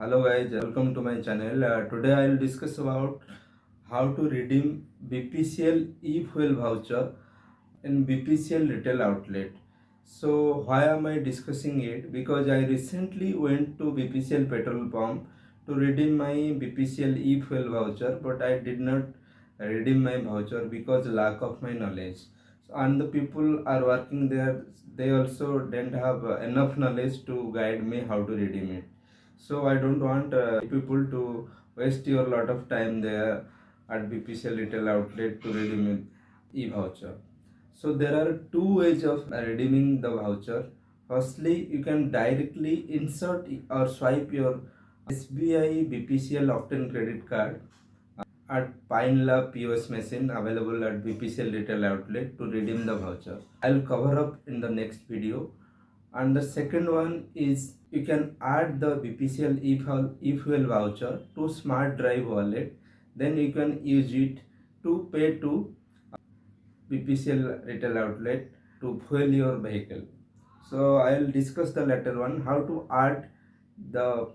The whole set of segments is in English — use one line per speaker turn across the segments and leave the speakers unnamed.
Hello guys, welcome to my channel. Today I will discuss about how to redeem BPCL e-fuel voucher in BPCL retail outlet. So why am I discussing it? Because I recently went to BPCL petrol pump to redeem my BPCL e-fuel voucher, but I did not redeem my voucher because lack of my knowledge. And the people are working there, they also didn't have enough knowledge to guide me how to redeem it. So I don't want people to waste your lot of time there at BPCL retail outlet to redeem e-voucher. So there are two ways of redeeming the voucher. Firstly, you can directly insert or swipe your SBI BPCL Octane credit card at Pine Lab POS machine available at BPCL retail outlet to redeem the voucher. I'll cover up in the next video. And the second one is you can add the BPCL e-fuel voucher to Smart Drive wallet. Then you can use it to pay to BPCL retail outlet to fuel your vehicle. So I'll discuss the latter one, how to add the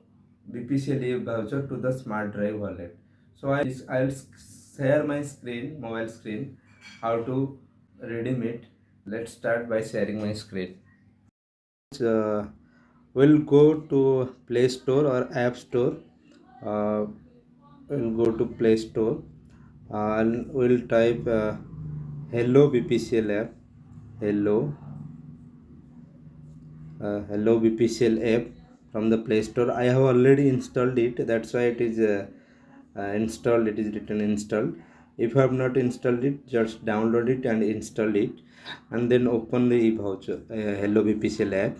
BPCL voucher to the Smart Drive wallet. So I'll share my screen, mobile screen, how to redeem it. Let's start by sharing my screen. Uh, we'll go to Play Store or App Store. Uh, we'll go to Play Store and we'll type Hello BPCL app. Hello, Hello BPCL app from the Play Store. I have already installed it. That's why it is installed. It is written installed. If you have not installed it, just download it and install it, and then open the voucher Hello BPCL app.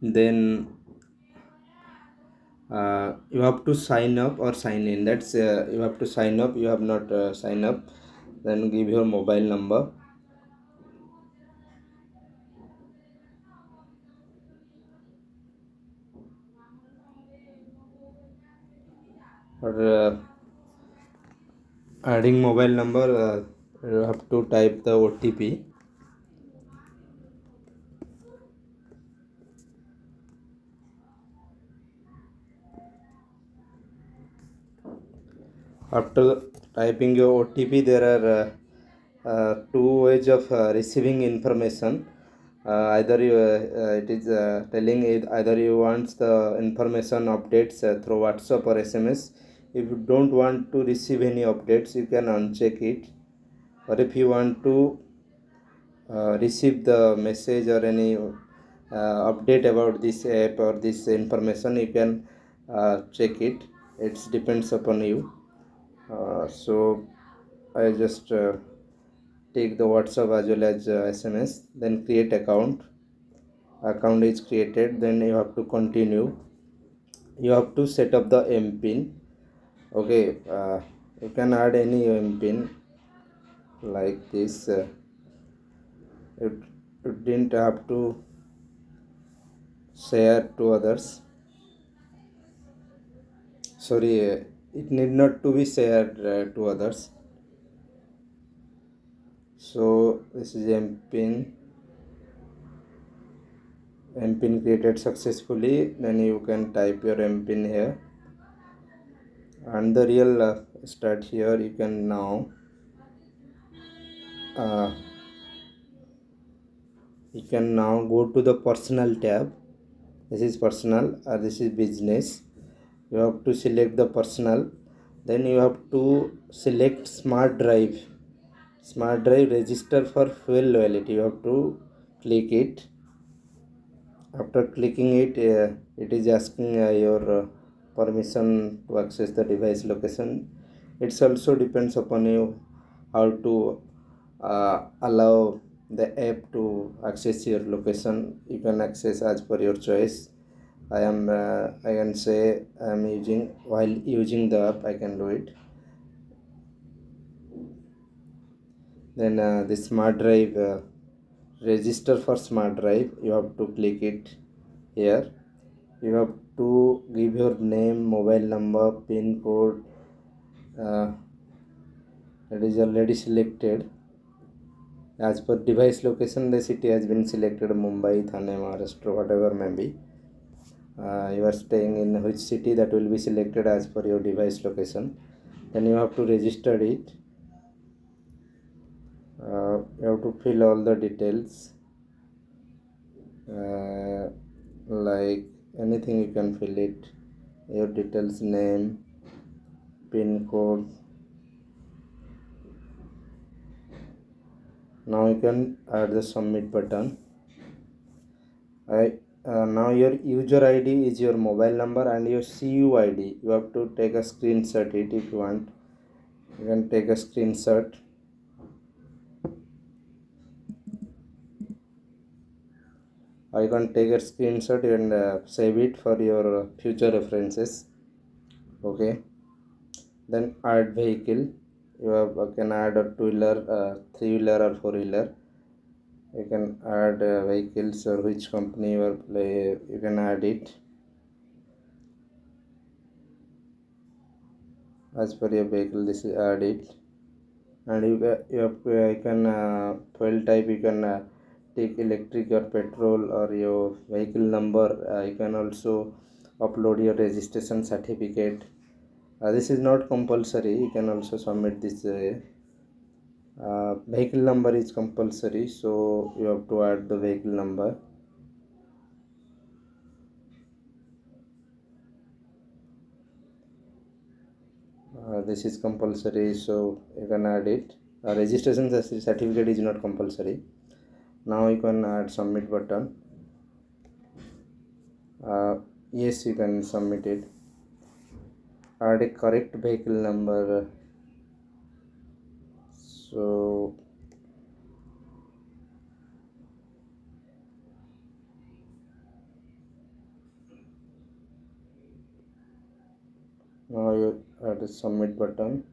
Then you have to sign up or sign in. That's you have to sign up. You have not signed up, then give your mobile number. For adding mobile number, you have to type the OTP. After typing your OTP, there are two ways of receiving information. Either you, it is telling it either you want the information updates through WhatsApp or SMS. If you don't want to receive any updates, you can uncheck it. Or if you want to receive the message or any update about this app or this information, you can check it. It depends upon you. So I just take the WhatsApp as well as SMS, then create account. Account is created, then you have to continue. You have to set up the MPIN. Okay, you can add any MPIN like this. It, it didn't have to share to others. Sorry, it need not to be shared to others. So this is MPIN. MPIN created successfully. Then you can type your MPIN here, and the real start here. You can now uh, go to the personal tab. This is personal, this is business. You have to select the personal, then you have to select Smart Drive. Smart Drive register for fuel loyalty. You have to click it. After clicking it, it is asking your permission to access the device location. It also depends upon you how to allow the app to access your location. You can access as per your choice. I can say I am using, while using the app I can do it. Then the Smart Drive, register for Smart Drive, you have to click it here. You have to give your name, mobile number, pin code. It is already selected. As per device location, the city has been selected: Mumbai, Thane, Maharashtra, whatever may be. You are staying in which city, that will be selected as per your device location. Then you have to register it. You have to fill all the details, like anything you can fill it, your details, name, pin code. Now you can add the submit button. Now your user ID is your mobile number and your CU ID. You have to take a screenshot it if you want. You can take a screenshot. Or you can take a screenshot and save it for your future references. Okay. Then add vehicle. Can add a two-wheeler, three-wheeler or four-wheeler. You can add vehicles or which company you are play. You can add it as per your vehicle. This is add it. And you can fuel type, you can take electric or petrol, or your vehicle number. You can also upload your registration certificate. This is not compulsory, you can also submit this. Vehicle number is compulsory, so you have to add the vehicle number. This is compulsory, so you can add it. Registration certificate is not compulsory. Now you can add submit button. Yes, you can submit it. Add a correct vehicle number. So now you add a submit button.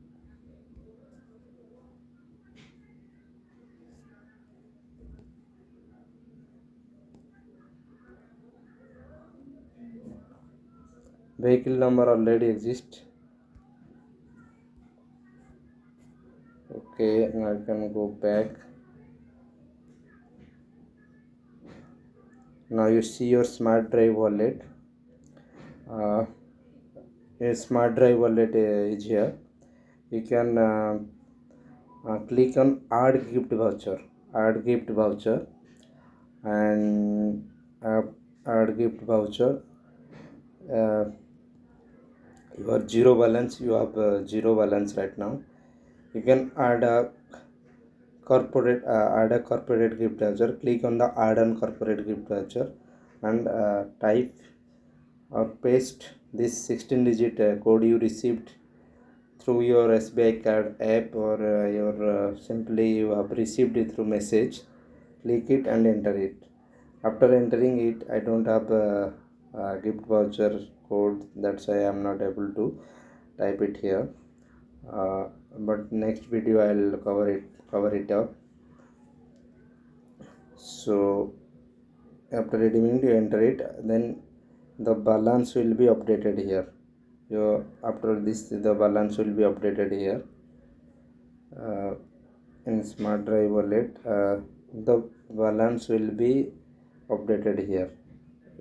Vehicle number already exists. Okay, now I can go back. Now you see your Smart Drive wallet. A Smart Drive wallet is here. You can click on add gift voucher. Add gift voucher and add gift voucher. You are zero balance. You have zero balance right now. You can add a corporate gift voucher. Click on the add on corporate gift voucher and type or paste this 16-digit code you received through your SBI card app, or simply you have received it through message. Click it and enter it. After entering it, I don't have a gift voucher code, that's why I am not able to type it here. But next video I will cover it up. So after redeeming, you enter it, then the balance will be updated here. After this, the balance will be updated here in Smart Drive wallet. The balance will be updated here.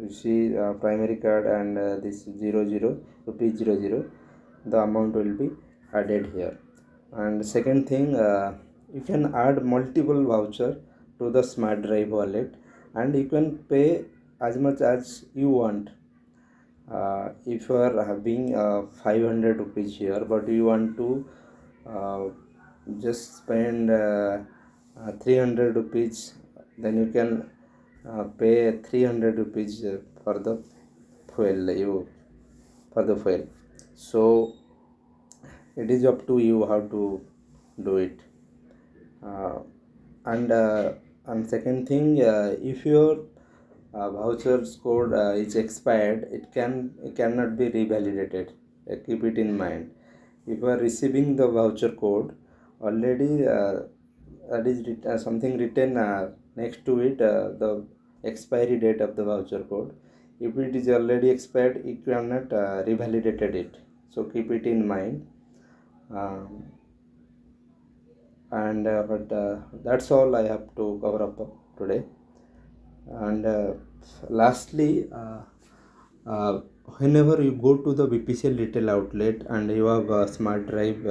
You see primary card and this 00 rupees 00, the amount will be added here. And second thing, you can add multiple voucher to the Smart Drive wallet, and you can pay as much as you want. If you are having 500 rupees here, but you want to uh, just spend 300 rupees, then you can pay 300 rupees for the fuel. So it is up to you how to do it. uh, and second thing, if your voucher's code is expired, it cannot be revalidated. Keep it in mind. If you are receiving the voucher code already, that is something written next to it, the expiry date of the voucher code. If it is already expired, you cannot revalidated it. So keep it in mind. um, and but that's all I have to cover up today. And lastly, uh, whenever you go to the BPCL retail outlet and you have a smart drive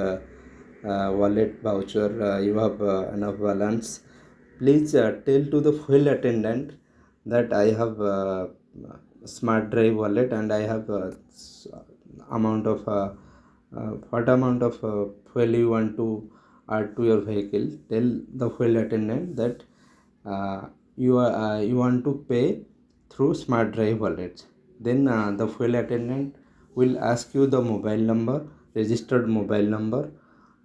wallet voucher, you have enough balance, please tell to the fuel attendant that I have smart drive wallet and I have amount of what amount of fuel you want to add to your vehicle. Tell the fuel attendant that you want to pay through smart drive wallet. Then the fuel attendant will ask you the mobile number, registered mobile number,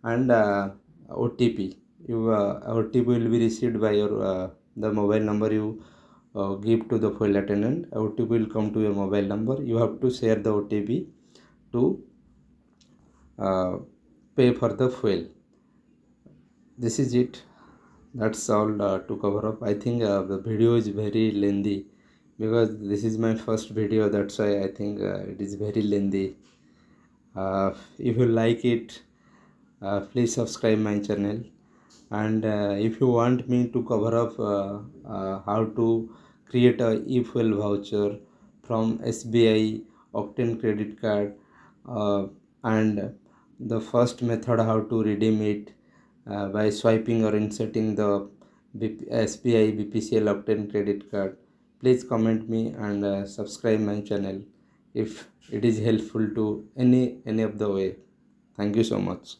and OTP. OTP will be received by your the mobile number you give to the fuel attendant. OTP will come to your mobile number. You have to share the OTP to uh, pay for the fuel. This is it. That's all to cover up. I think the video is very lengthy because this is my first video. That's why I think it is very lengthy. If you like it, please subscribe my channel. And if you want me to cover up how to create a e-fuel voucher from SBI Octane credit card, and the first method how to redeem it by swiping or inserting the SBI BPCL Octane credit card, please comment me and subscribe my channel if it is helpful to any of the way. Thank you so much.